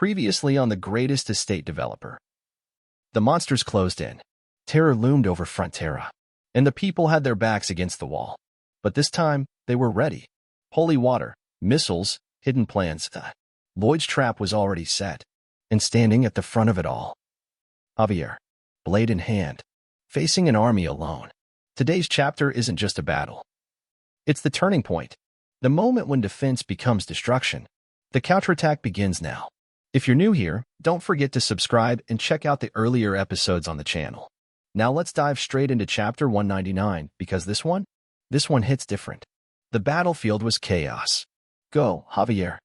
Previously on the greatest estate developer. The monsters closed in. Terror loomed over Frontera, and the people had their backs against the wall. But this time, they were ready. Holy water, missiles, hidden plans. Lloyd's trap was already set, and standing at the front of it all, Javier, blade in hand, facing an army alone. Today's chapter isn't just a battle. It's the turning point, the moment when defense becomes destruction. The counterattack begins now. If you're new here, don't forget to subscribe and check out the earlier episodes on the channel. Now let's dive straight into chapter 199, because this one hits different. The battlefield was chaos. Go, Javier.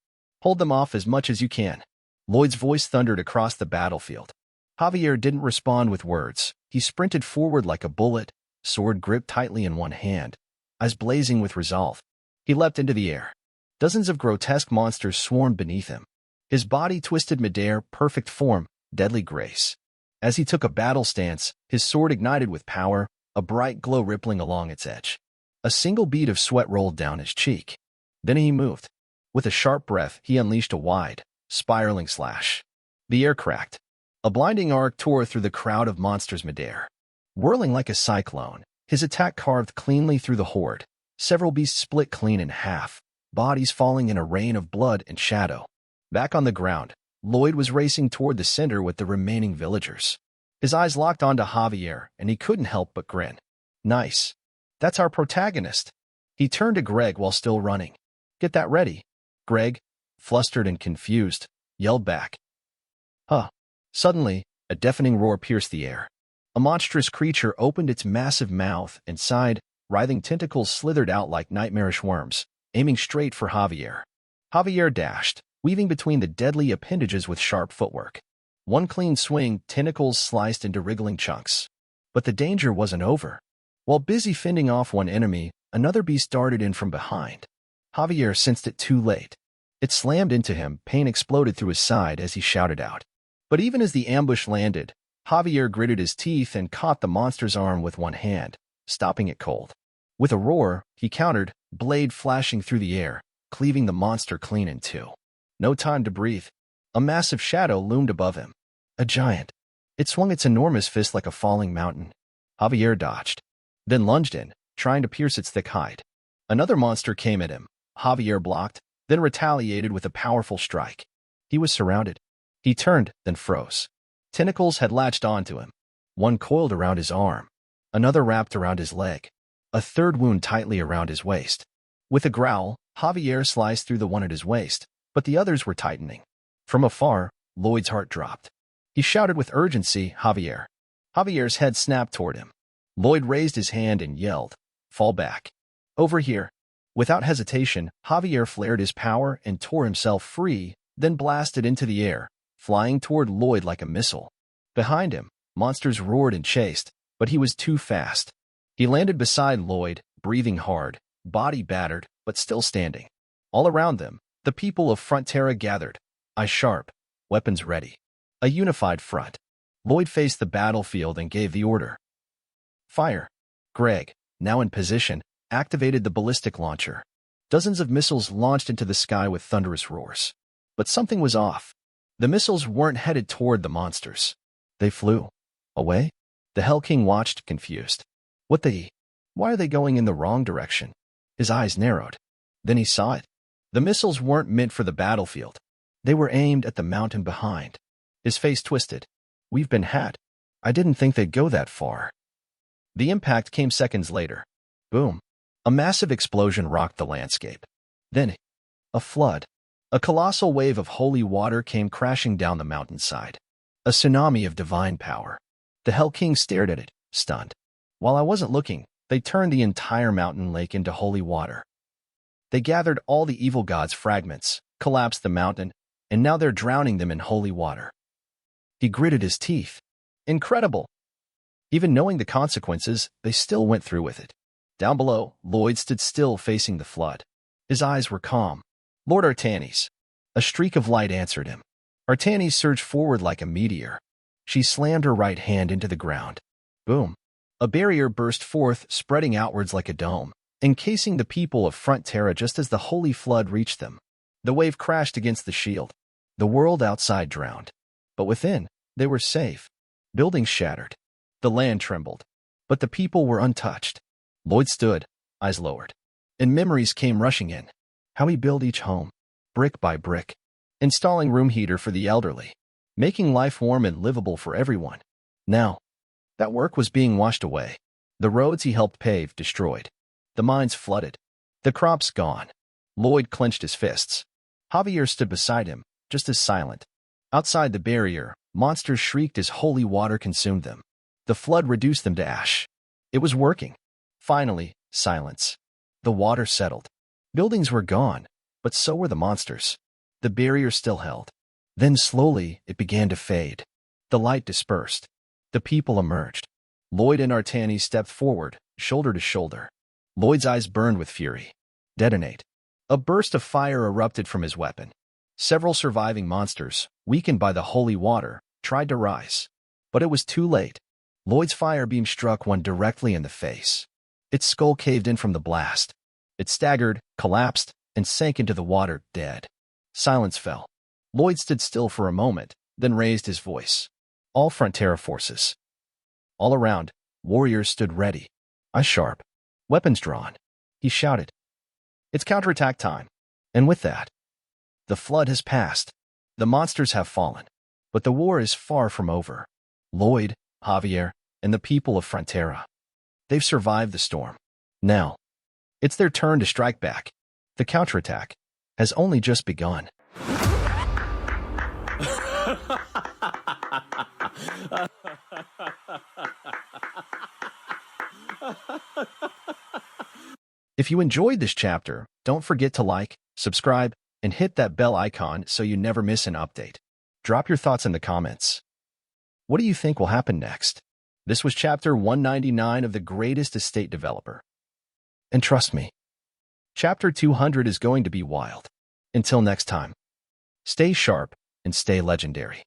Hold them off as much as you can. Lloyd's voice thundered across the battlefield. Javier didn't respond with words. He sprinted forward like a bullet, sword gripped tightly in one hand, eyes blazing with resolve. He leapt into the air. Dozens of grotesque monsters swarmed beneath him. His body twisted midair, perfect form, deadly grace. As he took a battle stance, his sword ignited with power, a bright glow rippling along its edge. A single bead of sweat rolled down his cheek. Then he moved. With a sharp breath, he unleashed a wide, spiraling slash. The air cracked. A blinding arc tore through the crowd of monsters midair. Whirling like a cyclone, his attack carved cleanly through the horde. Several beasts split clean in half, bodies falling in a rain of blood and shadow. Back on the ground, Lloyd was racing toward the center with the remaining villagers. His eyes locked onto Javier, and he couldn't help but grin. Nice. That's our protagonist. He turned to Greg while still running. Get that ready. Greg, flustered and confused, yelled back. Huh. Suddenly, a deafening roar pierced the air. A monstrous creature opened its massive mouth and sighed. Writhing tentacles slithered out like nightmarish worms, aiming straight for Javier. Javier dashed, weaving between the deadly appendages with sharp footwork. One clean swing, tentacles sliced into wriggling chunks. But the danger wasn't over. While busy fending off one enemy, another beast darted in from behind. Javier sensed it too late. It slammed into him, pain exploded through his side as he shouted out. But even as the ambush landed, Javier gritted his teeth and caught the monster's arm with one hand, stopping it cold. With a roar, he countered, blade flashing through the air, cleaving the monster clean in two. No time to breathe. A massive shadow loomed above him. A giant. It swung its enormous fist like a falling mountain. Javier dodged, then lunged in, trying to pierce its thick hide. Another monster came at him. Javier blocked, then retaliated with a powerful strike. He was surrounded. He turned, then froze. Tentacles had latched onto him. One coiled around his arm. Another wrapped around his leg. A third wound tightly around his waist. With a growl, Javier sliced through the one at his waist, but the others were tightening. From afar, Lloyd's heart dropped. He shouted with urgency, Javier. Javier's head snapped toward him. Lloyd raised his hand and yelled, Fall back. Over here. Without hesitation, Javier flared his power and tore himself free, then blasted into the air, flying toward Lloyd like a missile. Behind him, monsters roared and chased, but he was too fast. He landed beside Lloyd, breathing hard, body battered, but still standing. All around them, the people of Frontera gathered, eyes sharp, weapons ready. A unified front. Lloyd faced the battlefield and gave the order. Fire. Greg, now in position, activated the ballistic launcher. Dozens of missiles launched into the sky with thunderous roars. But something was off. The missiles weren't headed toward the monsters. They flew. Away? The Hell King watched, confused. Why are they going in the wrong direction? His eyes narrowed. Then he saw it. The missiles weren't meant for the battlefield. They were aimed at the mountain behind. His face twisted. We've been had. I didn't think they'd go that far. The impact came seconds later. Boom. A massive explosion rocked the landscape. Then, a flood. A colossal wave of holy water came crashing down the mountainside. A tsunami of divine power. The Hell King stared at it, stunned. While I wasn't looking, they turned the entire mountain lake into holy water. They gathered all the evil gods' fragments, collapsed the mountain, and now they're drowning them in holy water. He gritted his teeth. Incredible! Even knowing the consequences, they still went through with it. Down below, Lloyd stood still facing the flood. His eyes were calm. Lord Artanis. A streak of light answered him. Artanis surged forward like a meteor. She slammed her right hand into the ground. Boom. A barrier burst forth, spreading outwards like a dome, encasing the people of Frontera just as the holy flood reached them. The wave crashed against the shield. The world outside drowned, but within, they were safe. Buildings shattered. The land trembled, but the people were untouched. Lloyd stood, eyes lowered, and memories came rushing in. How he built each home, brick by brick, installing room heater for the elderly, making life warm and livable for everyone. Now, that work was being washed away. The roads he helped pave destroyed. The mines flooded. The crops gone. Lloyd clenched his fists. Javier stood beside him, just as silent. Outside the barrier, monsters shrieked as holy water consumed them. The flood reduced them to ash. It was working. Finally, silence. The water settled. Buildings were gone, but so were the monsters. The barrier still held. Then slowly, it began to fade. The light dispersed. The people emerged. Lloyd and Artani stepped forward, shoulder to shoulder. Lloyd's eyes burned with fury. Detonate. A burst of fire erupted from his weapon. Several surviving monsters, weakened by the holy water, tried to rise. But it was too late. Lloyd's fire beam struck one directly in the face. Its skull caved in from the blast. It staggered, collapsed, and sank into the water, dead. Silence fell. Lloyd stood still for a moment, then raised his voice. All Frontera forces. All around, warriors stood ready, eyes sharp, weapons drawn. He shouted, "It's counterattack time." And with that, the flood has passed. The monsters have fallen. But the war is far from over. Lloyd, Javier, and the people of Frontera. They've survived the storm. Now, it's their turn to strike back. The counterattack has only just begun. If you enjoyed this chapter, don't forget to like, subscribe, and hit that bell icon so you never miss an update. Drop your thoughts in the comments. What do you think will happen next? This was chapter 199 of The Greatest Estate Developer. And trust me, chapter 200 is going to be wild. Until next time, stay sharp and stay legendary.